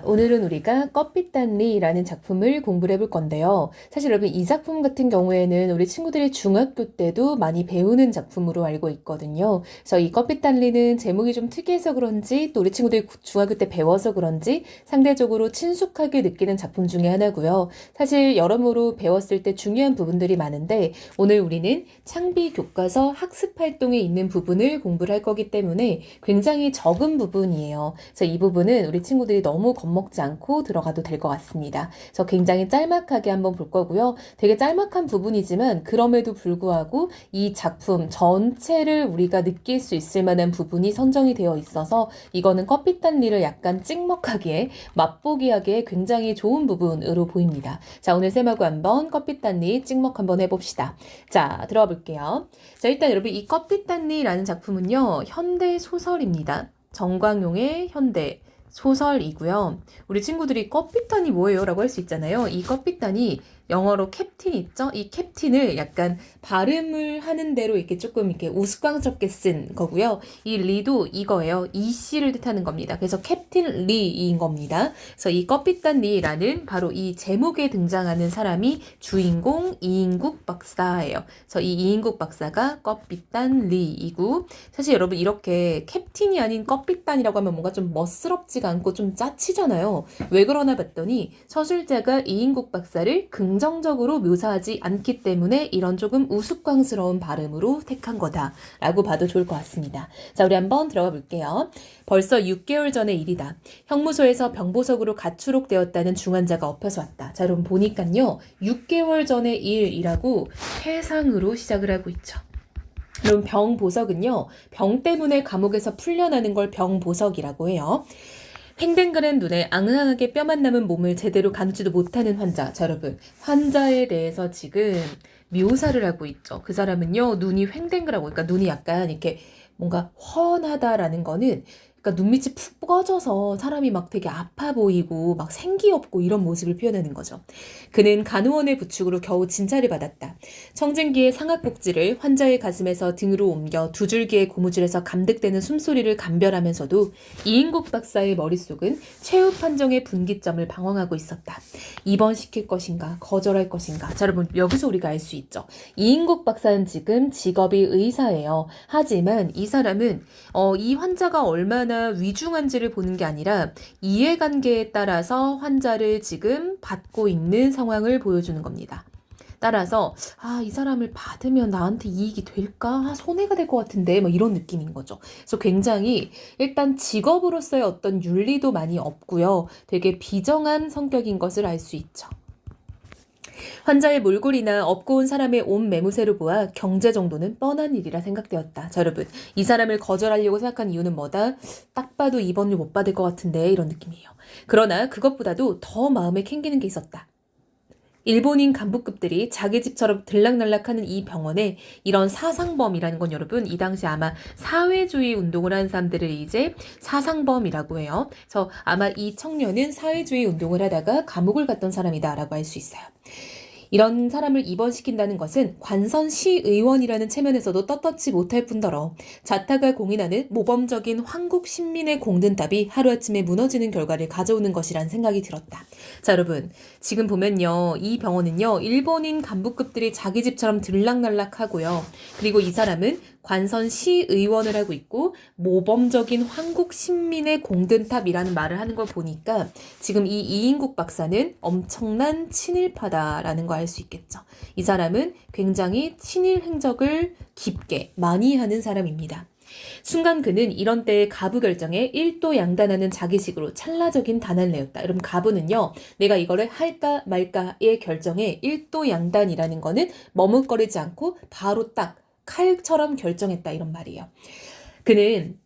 오늘은 우리가 껍빗단리라는 작품을 공부를 해볼 건데요. 사실 여러분 이 작품 같은 경우에는 우리 친구들이 중학교 때도 많이 배우는 작품으로 알고 있거든요. 그래서 이 껍빗단리는 제목이 좀 특이해서 그런지 또 우리 친구들이 중학교 때 배워서 그런지 상대적으로 친숙하게 느끼는 작품 중에 하나고요. 사실 여러모로 배웠을 때 중요한 부분들이 많은데 오늘 우리는 창비 교과서 학습 활동에 있는 부분을 공부를 할 거기 때문에 굉장히 적은 부분이에요. 그래서 이 부분은 우리 친구들이 너무 겁먹지 않고 들어가도 될 것 같습니다. 그래서 굉장히 짤막하게 한번 볼 거고요. 되게 짤막한 부분이지만 그럼에도 불구하고 이 작품 전체를 우리가 느낄 수 있을 만한 부분이 선정이 되어 있어서 이거는 껍빗단리를 약간 찍먹하기에 맛보기하기에 굉장히 좋은 부분으로 보입니다. 자, 오늘 쌤하고 한번 껍빗단리 찍먹 한번 해봅시다. 자, 들어가 볼게요. 자, 일단 여러분 이 껍빗단리라는 작품은요. 현대 소설입니다. 정광용의 현대 소설이고요. 우리 친구들이 껍빗단이 뭐예요? 라고 할 수 있잖아요. 이 껍빗단이 영어로 캡틴 있죠? 이 캡틴을 약간 발음을 하는 대로 이렇게 조금 이렇게 우스꽝스럽게 쓴 거고요. 이 리도 이거예요. 이씨를 뜻하는 겁니다. 그래서 캡틴 리인 겁니다. 그래서 이 껍빗단 리라는 바로 이 제목에 등장하는 사람이 주인공 이인국 박사예요. 그래서 이 이인국 박사가 껍빗단 리이고 사실 여러분 이렇게 캡틴이 아닌 껍빗단이라고 하면 뭔가 좀 멋스럽지가 않고 좀 짜치잖아요. 왜 그러나 봤더니 서술자가 이인국 박사를 긍정적으로 묘사하지 않기 때문에 이런 조금 우스꽝스러운 발음으로 택한 거다라고 봐도 좋을 것 같습니다. 자, 우리 한번 들어가 볼게요. 벌써 6개월 전의 일이다. 형무소에서 병보석으로 가출옥되었다는 중환자가 엎혀서 왔다. 자, 여러분 보니까요. 6개월 전의 일이라고 해상으로 시작을 하고 있죠. 그럼 병보석은요. 병 때문에 감옥에서 풀려나는 걸 병보석이라고 해요. 횡댕그란 눈에 앙앙하게 뼈만 남은 몸을 제대로 감지도 못하는 환자. 자, 여러분 환자에 대해서 지금 묘사를 하고 있죠. 그 사람은요 눈이 횡댕그라고 그러니까 눈이 약간 이렇게 뭔가 훤하다라는 거는 그러니까 눈밑이 푹 꺼져서 사람이 막 되게 아파 보이고 막 생기 없고 이런 모습을 표현하는 거죠. 그는 간호원의 부축으로 겨우 진찰을 받았다. 청진기의 상악복지를 환자의 가슴에서 등으로 옮겨 두 줄기의 고무줄에서 감득되는 숨소리를 감별하면서도 이인국 박사의 머릿속은 최후 판정의 분기점을 방황하고 있었다. 입원시킬 것인가 거절할 것인가. 자, 여러분 여기서 우리가 알 수 있죠. 이인국 박사는 지금 직업이 의사예요. 하지만 이 사람은 이 환자가 얼마나 위중한지를 보는 게 아니라 이해관계에 따라서 환자를 지금 받고 있는 상황을 보여주는 겁니다. 따라서 이 사람을 받으면 나한테 이익이 될까? 손해가 될 것 같은데 뭐 이런 느낌인 거죠. 그래서 굉장히 일단 직업으로서의 어떤 윤리도 많이 없고요. 되게 비정한 성격인 것을 알 수 있죠. 환자의 몰골이나 업고 온 사람의 옷 매무새로 보아 경제 정도는 뻔한 일이라 생각되었다. 자, 여러분 이 사람을 거절하려고 생각한 이유는 뭐다? 딱 봐도 입원료 못 받을 것 같은데 이런 느낌이에요. 그러나 그것보다도 더 마음에 캥기는 게 있었다. 일본인 간부급들이 자기 집처럼 들락날락하는 이 병원에 이런 사상범이라는 건 여러분 이 당시 아마 사회주의 운동을 한 사람들을 이제 사상범이라고 해요. 그래서 아마 이 청년은 사회주의 운동을 하다가 감옥을 갔던 사람이다라고 할 수 있어요. 이런 사람을 입원시킨다는 것은 관선시의원이라는 체면에서도 떳떳지 못할 뿐더러 자타가 공인하는 모범적인 황국 신민의 공든탑이 하루아침에 무너지는 결과를 가져오는 것이란 생각이 들었다. 자, 여러분 지금 보면요. 이 병원은요. 일본인 간부급들이 자기 집처럼 들락날락하고요. 그리고 이 사람은 관선시의원을 하고 있고 모범적인 황국 신민의 공든탑이라는 말을 하는 걸 보니까 지금 이 이인국 박사는 엄청난 친일파다라는 거 알 수 있겠죠. 이 사람은 굉장히 친일 행적을 깊게 많이 하는 사람입니다. 순간 그는 이런 때의 가부 결정에 일도 양단하는 자기식으로 찰나적인 단안을 내었다. 여러분 가부는요. 내가 이거를 할까 말까의 결정에 일도 양단이라는 거는 머뭇거리지 않고 바로 딱 칼처럼 결정했다 이런 말이에요. 그는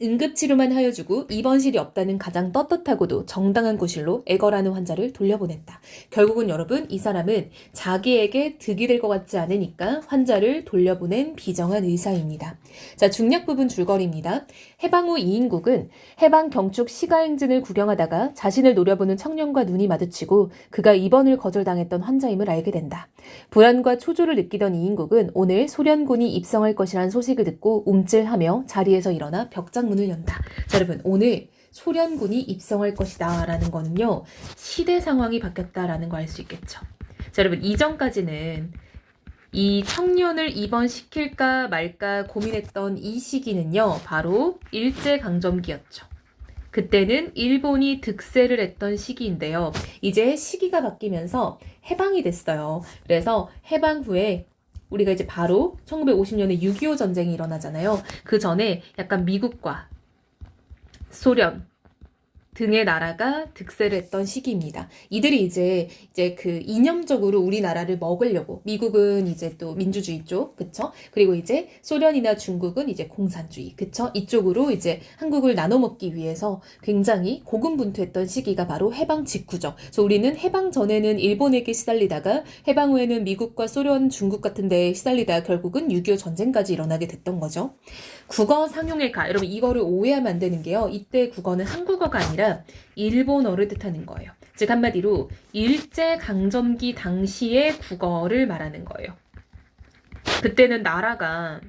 응급치료만 하여주고 입원실이 없다는 가장 떳떳하고도 정당한 구실로 애걸하는 환자를 돌려보냈다. 결국은 여러분 이 사람은 자기에게 득이 될 것 같지 않으니까 환자를 돌려보낸 비정한 의사입니다. 자, 중략 부분 줄거리입니다. 해방 후 이인국은 해방 경축 시가행진을 구경하다가 자신을 노려보는 청년과 눈이 마주치고 그가 입원을 거절당했던 환자임을 알게 된다. 불안과 초조를 느끼던 이인국은 오늘 소련군이 입성할 것이라는 소식을 듣고 움찔하며 자리에서 일어나 벽장 문을 연다. 자, 여러분 오늘 소련군이 입성할 것이다 라는 거는요, 시대 상황이 바뀌었다라는 거 알 수 있겠죠. 자, 여러분, 이전까지는 이 청년을 입원시킬까 말까 고민했던 이 시기는요, 바로 일제강점기였죠. 그때는 일본이 득세를 했던 시기인데요. 이제 시기가 바뀌면서 해방이 됐어요. 그래서 해방 후에 우리가 이제 바로 1950년에 6.25 전쟁이 일어나잖아요. 그 전에 약간 미국과 소련 등의 나라가 득세를 했던 시기입니다. 이들이 이제 그 이념적으로 우리나라를 먹으려고, 미국은 이제 또 민주주의 쪽, 그쵸? 그리고 이제 소련이나 중국은 이제 공산주의, 그쵸? 이쪽으로 이제 한국을 나눠 먹기 위해서 굉장히 고군분투했던 시기가 바로 해방 직후죠. 그래서 우리는 해방 전에는 일본에게 시달리다가 해방 후에는 미국과 소련, 중국 같은 데에 시달리다가 결국은 6.25 전쟁까지 일어나게 됐던 거죠. 국어 상용의 가, 여러분 이거를 오해하면 안 되는 게요. 이때 국어는 한국어가 아니라 일본어를 뜻하는 거예요. 즉 한마디로 일제강점기 당시의 국어를 말하는 거예요. 그때는 나라가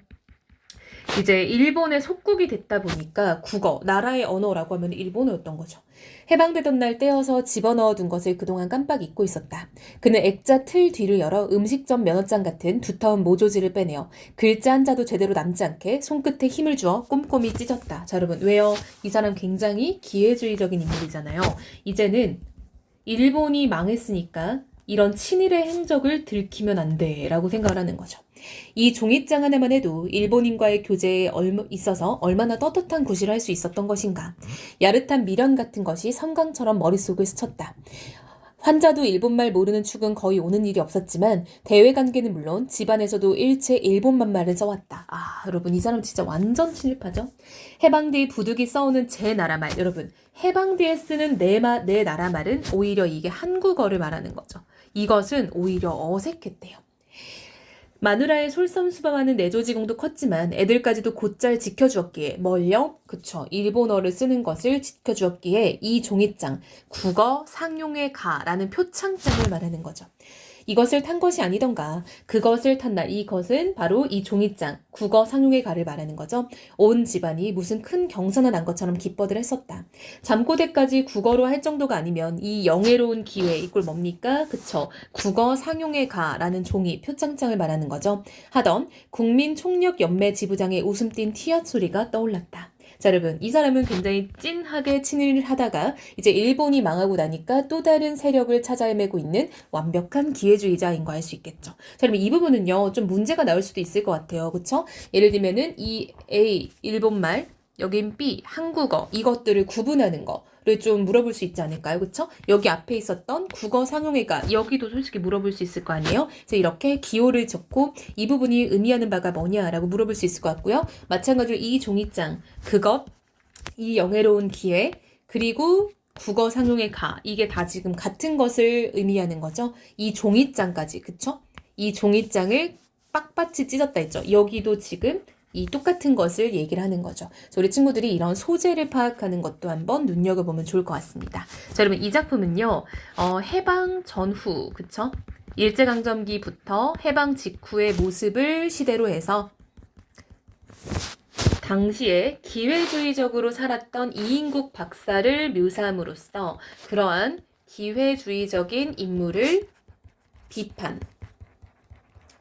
이제 일본의 속국이 됐다 보니까 국어, 나라의 언어라고 하면 일본어였던 거죠. 해방되던 날 떼어서 집어넣어둔 것을 그동안 깜빡 잊고 있었다. 그는 액자 틀 뒤를 열어 음식점 면허장 같은 두터운 모조지를 빼내어 글자 한 자도 제대로 남지 않게 손끝에 힘을 주어 꼼꼼히 찢었다. 자, 여러분 왜요? 이 사람 굉장히 기회주의적인 인물이잖아요. 이제는 일본이 망했으니까 이런 친일의 행적을 들키면 안 돼 라고 생각을 하는 거죠. 이 종이장 하나만 해도 일본인과의 교제에 있어서 얼마나 떳떳한 구실을 할 수 있었던 것인가. 야릇한 미련 같은 것이 섬광처럼 머릿속을 스쳤다. 환자도 일본말 모르는 축은 거의 오는 일이 없었지만 대외관계는 물론 집안에서도 일체 일본만 말을 써왔다. 아, 여러분 이 사람 진짜 완전 친일파죠? 해방 뒤 부득이 써오는 제 나라 말. 여러분 해방 뒤에 쓰는 내 나라 말은 오히려 이게 한국어를 말하는 거죠. 이것은 오히려 어색했대요. 마누라의 솔선수범하는 내조지공도 컸지만 애들까지도 곧잘 지켜주었기에 뭘요? 그쵸. 일본어를 쓰는 것을 지켜주었기에 이 종이장, 국어 상용의 가라는 표창장을 말하는 거죠. 이것을 탄 것이 아니던가 그것을 탄 날 이것은 바로 이 종이장, 국어 상용의 가를 말하는 거죠. 온 집안이 무슨 큰 경사나 난 것처럼 기뻐들 했었다. 잠꼬대까지 국어로 할 정도가 아니면 이 영예로운 기회 이꼴 뭡니까? 그쵸. 국어 상용의 가라는 종이 표창장을 말하는 거죠. 하던 국민총력연맹 지부장의 웃음 띤 티읕 소리가 떠올랐다. 자, 여러분 이 사람은 굉장히 찐하게 친일을 하다가 이제 일본이 망하고 나니까 또 다른 세력을 찾아 헤매고 있는 완벽한 기회주의자인 거 알 수 있겠죠. 자, 그러면 이 부분은요 좀 문제가 나올 수도 있을 것 같아요. 그쵸? 예를 들면은 이 A 일본말, 여긴 B 한국어, 이것들을 구분하는 거를 좀 물어볼 수 있지 않을까요? 그쵸? 여기 앞에 있었던 국어 상용회가 여기도 솔직히 물어볼 수 있을 거 아니에요? 그래서 이렇게 기호를 적고 이 부분이 의미하는 바가 뭐냐라고 물어볼 수 있을 것 같고요. 마찬가지로 이 종이장, 그것, 이 영예로운 기회, 그리고 국어 상용의 가, 이게 다 지금 같은 것을 의미하는 거죠. 이 종이장까지, 그쵸? 이 종이장을 빡빡이 찢었다 했죠. 여기도 지금 이 똑같은 것을 얘기를 하는 거죠. 그래서 우리 친구들이 이런 소재를 파악하는 것도 한번 눈여겨보면 좋을 것 같습니다. 자, 여러분 이 작품은요. 해방 전후, 그쵸? 일제강점기부터 해방 직후의 모습을 시대로 해서 당시에 기회주의적으로 살았던 이인국 박사를 묘사함으로써 그러한 기회주의적인 인물을 비판,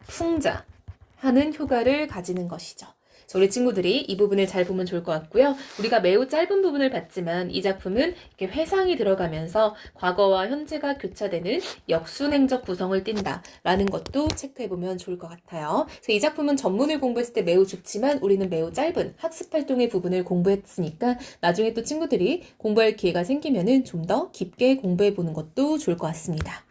풍자하는 효과를 가지는 것이죠. 우리 친구들이 이 부분을 잘 보면 좋을 것 같고요. 우리가 매우 짧은 부분을 봤지만 이 작품은 이렇게 회상이 들어가면서 과거와 현재가 교차되는 역순행적 구성을 띈다라는 것도 체크해보면 좋을 것 같아요. 그래서 이 작품은 전문을 공부했을 때 매우 좋지만 우리는 매우 짧은 학습활동의 부분을 공부했으니까 나중에 또 친구들이 공부할 기회가 생기면은 좀 더 깊게 공부해보는 것도 좋을 것 같습니다.